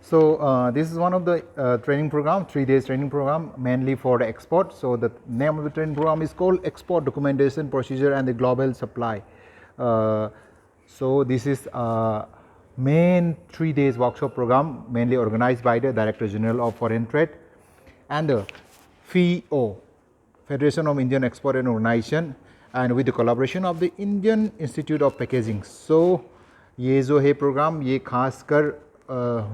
So this is one of the training program, 3 days training program, mainly for the export. So the name of the training program is called Export Documentation Procedure and the Global Supply. So this is main 3 days workshop program, mainly organized by the Director General of Foreign Trade and the FIEO, Federation of Indian Export and Organization, and with the collaboration of the Indian Institute of Packaging. So ये जो है programme ये खासकर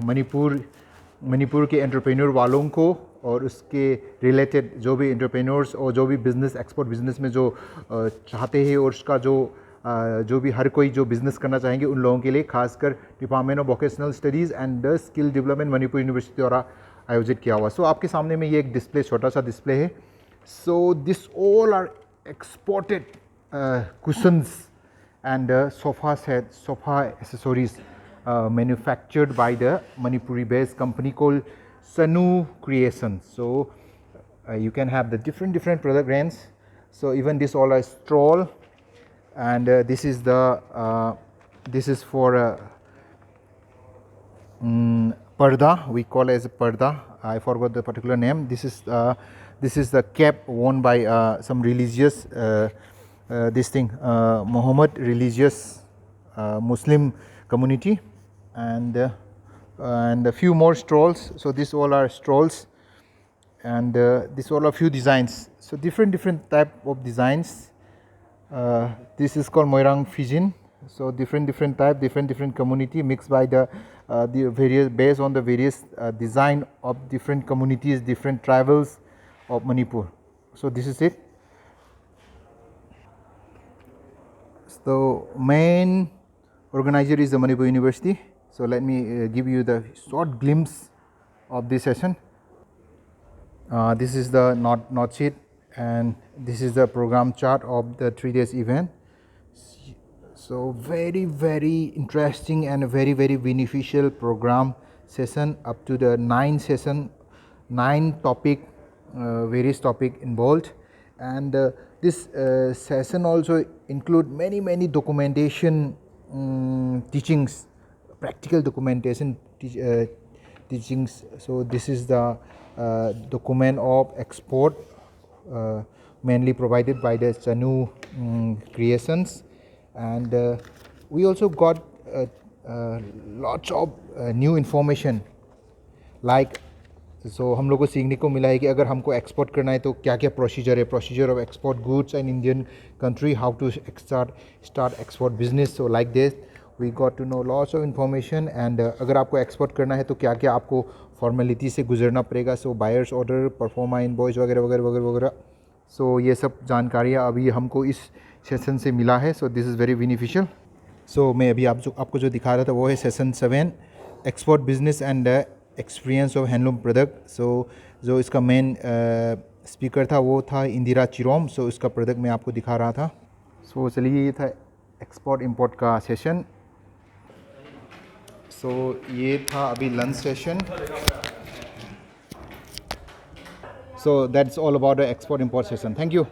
मणिपुर के entrepreneur वालों को और उसके रिलेटेड जो भी एंटरप्रेन्योर्स और जो भी बिज़नेस एक्सपोर्ट बिज़नेस में जो चाहते हैं और उसका जो भी हर कोई जो बिज़नेस करना चाहेंगे उन लोगों के लिए खासकर department of vocational studies and the skill development Manipur university द्वारा आयोजित किया हुआ. सो आपके सामने में ये एक डिस्प्ले छोटा सा डिस्प्ले है. So this all are exported cushions and sofa set, sofa accessories manufactured by the Manipuri based company called CHANU Creation. So you can have the different product range. So even this all are stroll, and this is the this is for parda, we call it as a parda. I forgot the particular name. This is the cap worn by some religious this thing Muhammad religious Muslim community, and a few more strolls. So these all are strolls, and these all are few designs. So different type of designs. This is called Moirang Fijin. So different type, different community mixed by the various, based on the various design of different communities, different tribals of Manipur. So this is it. So main organizer is the Manipur University. So let me give you the short glimpse of this session. This is the note sheet, and this is the program chart of the 3 days event. So very interesting and a very beneficial program session, up to the 9 topic, various topic involved, and this session also include many documentation teachings, practical documentation teachings. So this is the document of export mainly provided by the CHANU Creations, and we also got lots of new information, like so हम लोग को सीखने को मिला है कि अगर हमको एक्सपोर्ट करना है तो क्या क्या प्रोसीजर है, procedure of export goods in Indian country, how to start export business. So like this we got to know lots of information, and अगर आपको एक्सपोर्ट करना है तो क्या क्या आपको फॉर्मेलिटी से गुजरना पड़ेगा. सो बायर्स ऑर्डर, परफॉर्मा इनवॉइस वगैरह. सो ये सब जानकारियाँ अभी हमको इस सेशन से मिला है. So this is very beneficial. So मैं अभी आपको जो दिखा रहा था वो है session 7, export business and experience of handloom product. So जो इसका मेन स्पीकर था वो था इंदिरा चिरोम. सो इसका प्रोडक्ट मैं आपको दिखा रहा था. सो चलिए ये था एक्सपोर्ट इंपोर्ट का सेशन. सो ये था अभी lunch session. So that's all about the export import session. Thank you.